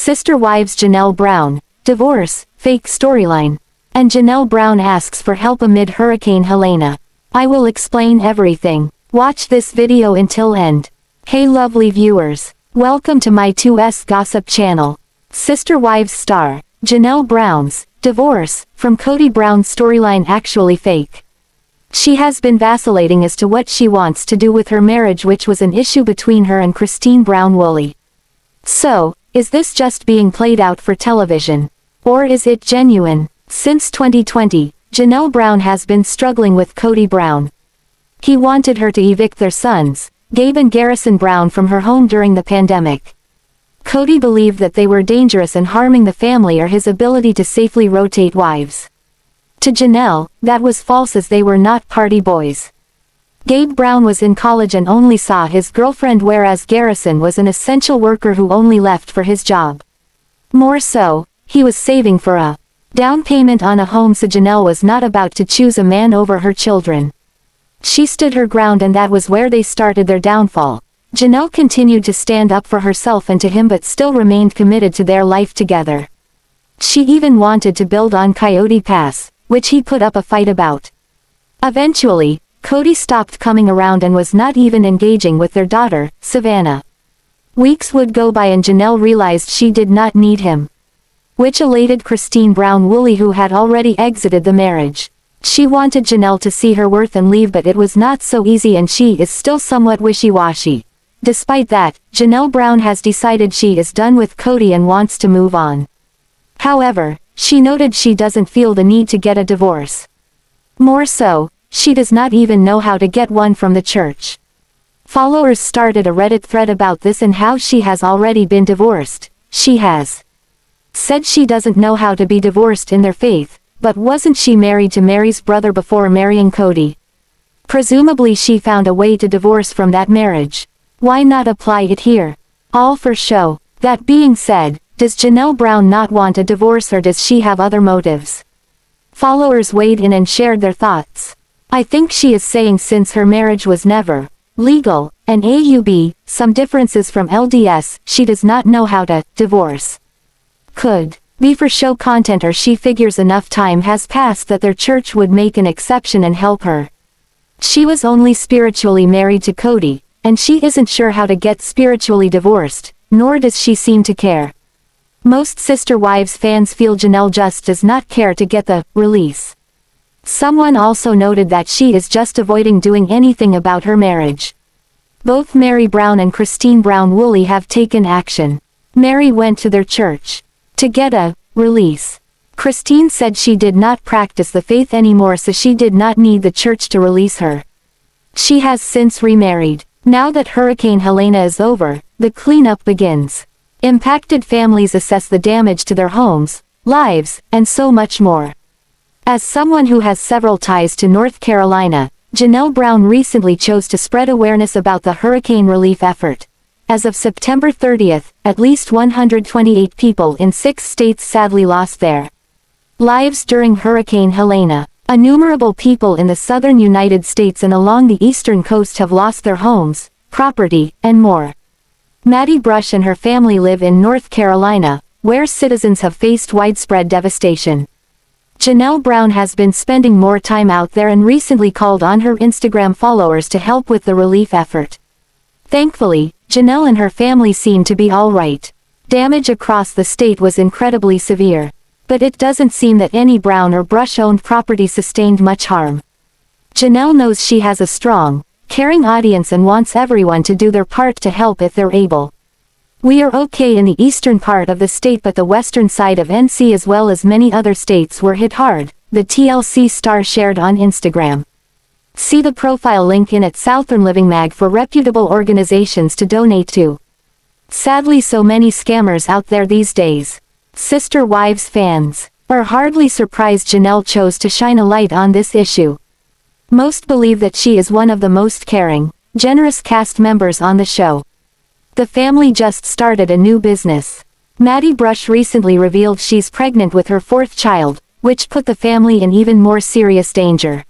Sister wives Janelle Brown, divorce, fake storyline. And Janelle Brown asks for help amid Hurricane Helena. I will explain everything. Watch this video until end. Hey lovely viewers. Welcome to my 2S Gossip channel. Sister wives star, Janelle Brown's divorce from Cody Brown's storyline actually fake. She has been vacillating as to what she wants to do with her marriage, which was an issue between her and Christine Brown-Woolley. So, is this just being played out for television? Or is it genuine? Since 2020, Janelle Brown has been struggling with Cody Brown. He wanted her to evict their sons, Gabe and Garrison Brown, from her home during the pandemic. Cody believed that they were dangerous and harming the family or his ability to safely rotate wives. To Janelle, that was false, as they were not party boys. Gabe Brown was in college and only saw his girlfriend, whereas Garrison was an essential worker who only left for his job. More so, he was saving for a down payment on a home, so Janelle was not about to choose a man over her children. She stood her ground, and that was where they started their downfall. Janelle continued to stand up for herself and to him, but still remained committed to their life together. She even wanted to build on Coyote Pass, which he put up a fight about. Eventually, Cody stopped coming around and was not even engaging with their daughter, Savanah. Weeks would go by and Janelle realized she did not need him, which elated Christine Brown-Woolley, who had already exited the marriage. She wanted Janelle to see her worth and leave, but it was not so easy, and she is still somewhat wishy-washy. Despite that, Janelle Brown has decided she is done with Cody and wants to move on. However, she noted she doesn't feel the need to get a divorce. More so, she does not even know how to get one from the church. Followers started a Reddit thread about this and how she has already been divorced. She has said she doesn't know how to be divorced in their faith, but wasn't she married to Meri's brother before marrying Cody? Presumably she found a way to divorce from that marriage. Why not apply it here? All for show. That being said, does Janelle Brown not want a divorce, or does she have other motives? Followers weighed in and shared their thoughts. I think she is saying since her marriage was never legal, and AUB, some differences from LDS, she does not know how to divorce. Could be for show content, or she figures enough time has passed that their church would make an exception and help her. She was only spiritually married to Cody, and she isn't sure how to get spiritually divorced, nor does she seem to care. Most Sister Wives fans feel Janelle just does not care to get the release. Someone also noted that she is just avoiding doing anything about her marriage. Both Meri Brown and Christine Brown-Woolley have taken action. Meri went to their church to get a release. Christine said she did not practice the faith anymore, so she did not need the church to release her. She has since remarried. Now that Hurricane Helena is over, the cleanup begins. Impacted families assess the damage to their homes, lives, and so much more. As someone who has several ties to North Carolina, Janelle Brown recently chose to spread awareness about the hurricane relief effort. As of September 30th, at least 128 people in 6 states sadly lost their lives during Hurricane Helena. Innumerable people in the southern United States and along the eastern coast have lost their homes, property, and more. Maddie Brush and her family live in North Carolina, where citizens have faced widespread devastation. Janelle Brown has been spending more time out there and recently called on her Instagram followers to help with the relief effort. Thankfully, Janelle and her family seem to be all right. Damage across the state was incredibly severe, but it doesn't seem that any Brown or Brush-owned property sustained much harm. Janelle knows she has a strong, caring audience and wants everyone to do their part to help if they're able. We are okay in the eastern part of the state, but the western side of NC as well as many other states were hit hard, the TLC star shared on Instagram. See the profile link in at Southern Living Mag for reputable organizations to donate to. Sadly, so many scammers out there these days. Sister Wives fans are hardly surprised Janelle chose to shine a light on this issue. Most believe that she is one of the most caring, generous cast members on the show. The family just started a new business. Maddie Brush recently revealed she's pregnant with her 4th child, which put the family in even more serious danger.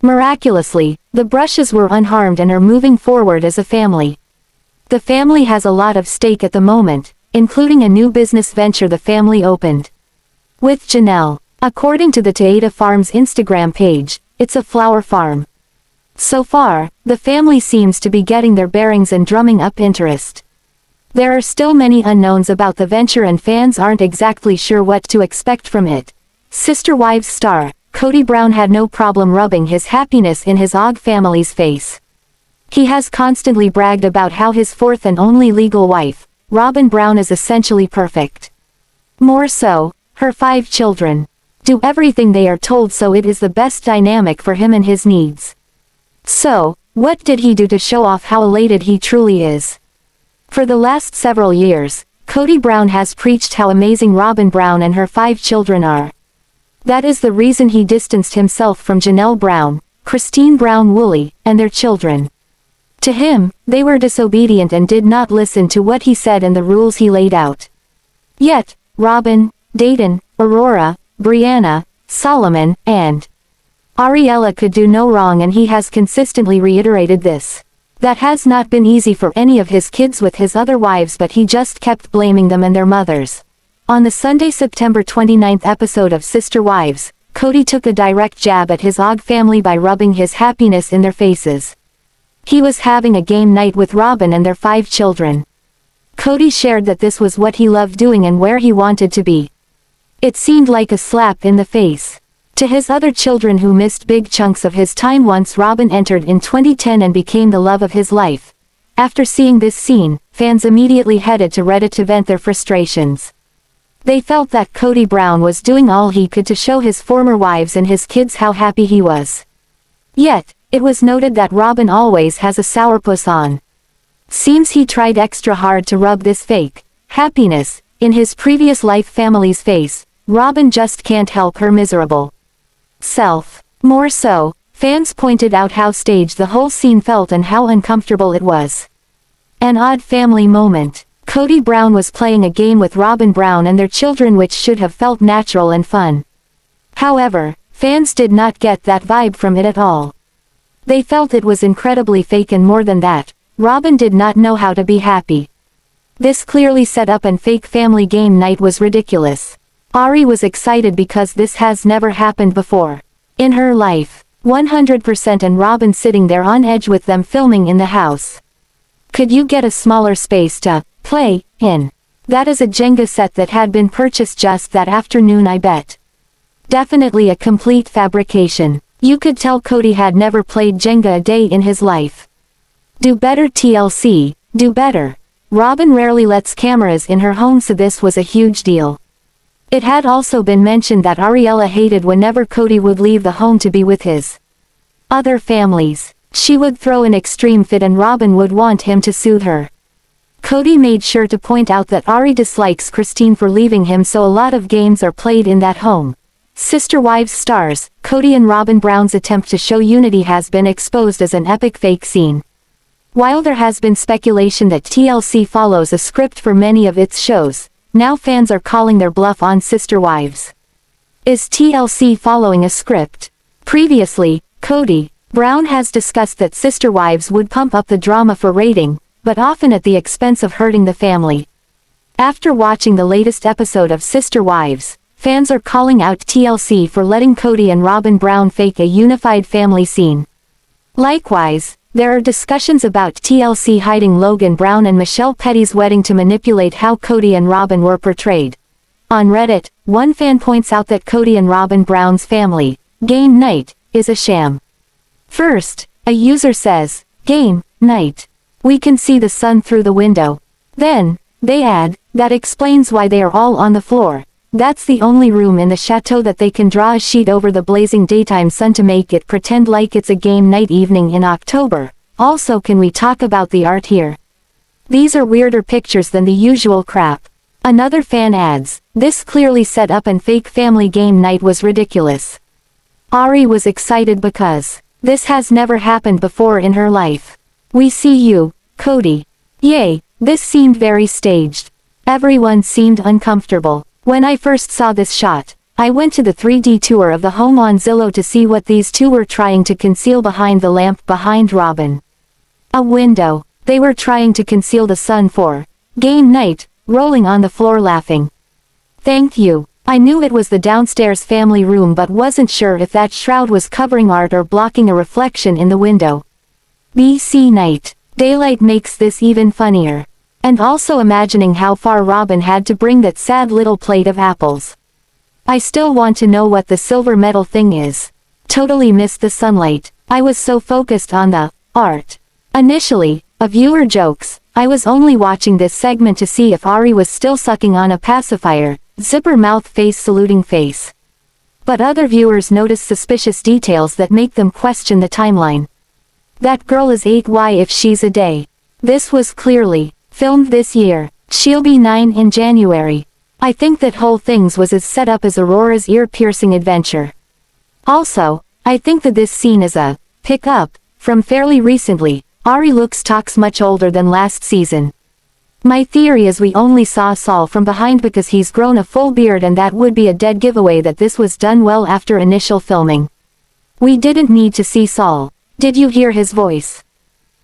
Miraculously, the Brushes were unharmed and are moving forward as a family. The family has a lot of stake at the moment, including a new business venture the family opened with Janelle. According to the Taeda Farm's Instagram page, it's a flower farm. So far, the family seems to be getting their bearings and drumming up interest. There are still many unknowns about the venture and fans aren't exactly sure what to expect from it. Sister Wives star, Cody Brown had no problem rubbing his happiness in his Og family's face. He has constantly bragged about how his fourth and only legal wife, Robyn Brown, is essentially perfect. More so, her 5 children do everything they are told, so it is the best dynamic for him and his needs. So, what did he do to show off how elated he truly is? For the last several years, Cody Brown has preached how amazing Robyn Brown and her 5 children are. That is the reason he distanced himself from Janelle Brown, Christine Brown Woolley, and their children. To him, they were disobedient and did not listen to what he said and the rules he laid out. Yet, Robyn, Paedon, Aurora, Brianna, Solomon, and Ariella could do no wrong, and he has consistently reiterated this. That has not been easy for any of his kids with his other wives, but he just kept blaming them and their mothers. On the Sunday, September 29th episode of Sister Wives, Cody took a direct jab at his Og family by rubbing his happiness in their faces. He was having a game night with Robyn and their 5 children. Cody shared that this was what he loved doing and where he wanted to be. It seemed like a slap in the face to his other children who missed big chunks of his time once Robyn entered in 2010 and became the love of his life. After seeing this scene, fans immediately headed to Reddit to vent their frustrations. They felt that Cody Brown was doing all he could to show his former wives and his kids how happy he was. Yet, it was noted that Robyn always has a sourpuss on. Seems he tried extra hard to rub this fake happiness in his previous life family's face. Robyn just can't help her miserable self. More so, fans pointed out how staged the whole scene felt and how uncomfortable it was. An odd family moment. Cody Brown was playing a game with Robyn Brown and their children, which should have felt natural and fun. However, fans did not get that vibe from it at all. They felt it was incredibly fake, and more than that, Robyn did not know how to be happy. This clearly set up and fake family game night was ridiculous. Ari was excited because this has never happened before in her life. 100%, and Robyn sitting there on edge with them filming in the house. Could you get a smaller space to play in? That is a Jenga set that had been purchased just that afternoon, I bet. Definitely a complete fabrication. You could tell Cody had never played Jenga a day in his life. Do better, TLC, do better. Robyn rarely lets cameras in her home, so this was a huge deal. It had also been mentioned that Ariella hated whenever Cody would leave the home to be with his other families. She would throw an extreme fit and Robyn would want him to soothe her. Cody made sure to point out that Ari dislikes Christine for leaving him, so a lot of games are played in that home. Sister Wives stars, Cody and Robyn Brown's attempt to show unity has been exposed as an epic fake scene. While there has been speculation that TLC follows a script for many of its shows, now fans are calling their bluff on Sister Wives. Is TLC following a script? Previously, Cody Brown has discussed that Sister Wives would pump up the drama for rating, but often at the expense of hurting the family. After watching the latest episode of Sister Wives, fans are calling out TLC for letting Cody and Robyn Brown fake a unified family scene. Likewise, there are discussions about TLC hiding Logan Brown and Michelle Petty's wedding to manipulate how Cody and Robyn were portrayed. On Reddit, one fan points out that Cody and Robyn Brown's family game night is a sham. First, a user says, "Game night. We can see the sun through the window." Then, they add, "That explains why they are all on the floor. That's the only room in the chateau that they can draw a sheet over the blazing daytime sun to make it pretend like it's a game night evening in October. Also, can we talk about the art here? These are weirder pictures than the usual crap." Another fan adds, "This clearly set up and fake family game night was ridiculous." Ari was excited because this has never happened before in her life. "We see you, Cody. Yay, this seemed very staged. Everyone seemed uncomfortable. When I first saw this shot, I went to the 3D tour of the home on Zillow to see what these two were trying to conceal behind the lamp behind Robyn. A window. They were trying to conceal the sun for game night. rolling on the floor laughing. Thank you. I knew it was the downstairs family room but wasn't sure if that shroud was covering art or blocking a reflection in the window. BC night. Daylight makes this even funnier. And also imagining how far Robyn had to bring that sad little plate of apples. I still want to know what the silver medal thing is. Totally missed the sunlight. I was so focused on the art. Initially, a viewer jokes, I was only watching this segment to see if Ari was still sucking on a pacifier, zipper mouth face saluting face. But other viewers notice suspicious details that make them question the timeline. That girl is 8, why if she's a day? This was clearly filmed this year. She'll be 9 in January. I think that whole things was as set up as Aurora's ear-piercing adventure. Also, I think that this scene is a pick-up from fairly recently. Ari talks much older than last season. My theory is we only saw Saul from behind because he's grown a full beard, and that would be a dead giveaway that this was done well after initial filming. We didn't need to see Saul. Did you hear his voice?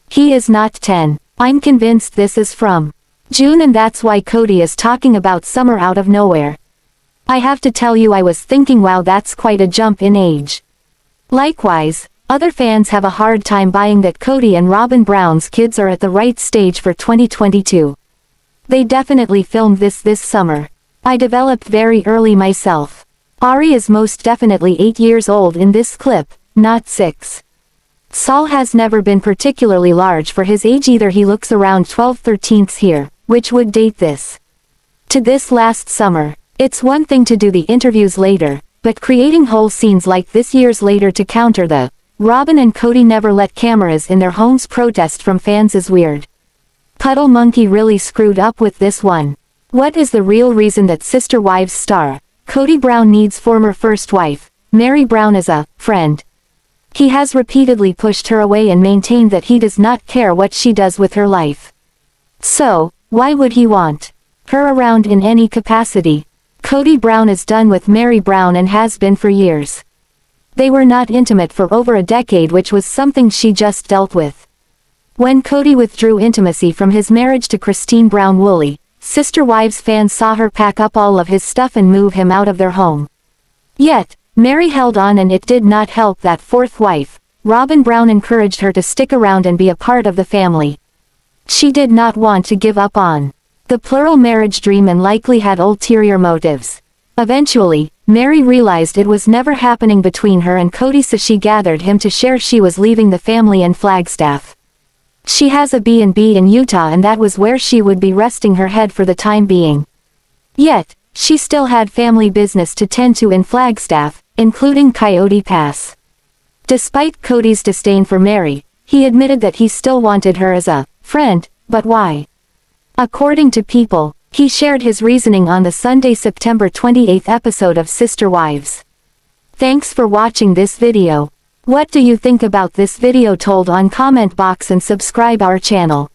He is not 10. I'm convinced this is from June, and that's why Kody is talking about summer out of nowhere. I have to tell you, I was thinking, wow, that's quite a jump in age. Likewise, other fans have a hard time buying that Kody and Robyn Brown's kids are at the right stage for 2022. They definitely filmed this summer. I developed very early myself. Ari is most definitely 8 years old in this clip, not 6. Saul has never been particularly large for his age either. He looks around 12/13 here, which would date this to this last summer. It's one thing to do the interviews later, but creating whole scenes like this years later to counter the Robyn and Kody never let cameras in their homes protest from fans is weird. Puddle Monkey really screwed up with this one. What is the real reason that Sister Wives star Cody Brown needs former first wife Meri Brown as a friend? He has repeatedly pushed her away and maintained that he does not care what she does with her life. So, why would he want her around in any capacity? Cody Brown is done with Meri Brown and has been for years. They were not intimate for over a decade, which was something she just dealt with. When Kody withdrew intimacy from his marriage to Christine Brown Woolley, Sister Wives fans saw her pack up all of his stuff and move him out of their home. Yet, Meri held on, and it did not help that fourth wife, Robyn Brown, encouraged her to stick around and be a part of the family. She did not want to give up on the plural marriage dream and likely had ulterior motives. Eventually, Meri realized it was never happening between her and Kody, so she gathered him to share she was leaving the family in Flagstaff. She has a B&B in Utah, and that was where she would be resting her head for the time being. Yet, she still had family business to tend to in Flagstaff, including Coyote Pass. Despite Kody's disdain for Meri, he admitted that he still wanted her as a friend, but why? According to People, he shared his reasoning on the Sunday, September 28 episode of Sister Wives. Thanks for watching this video. What do you think about this video? Told on comment box and subscribe our channel.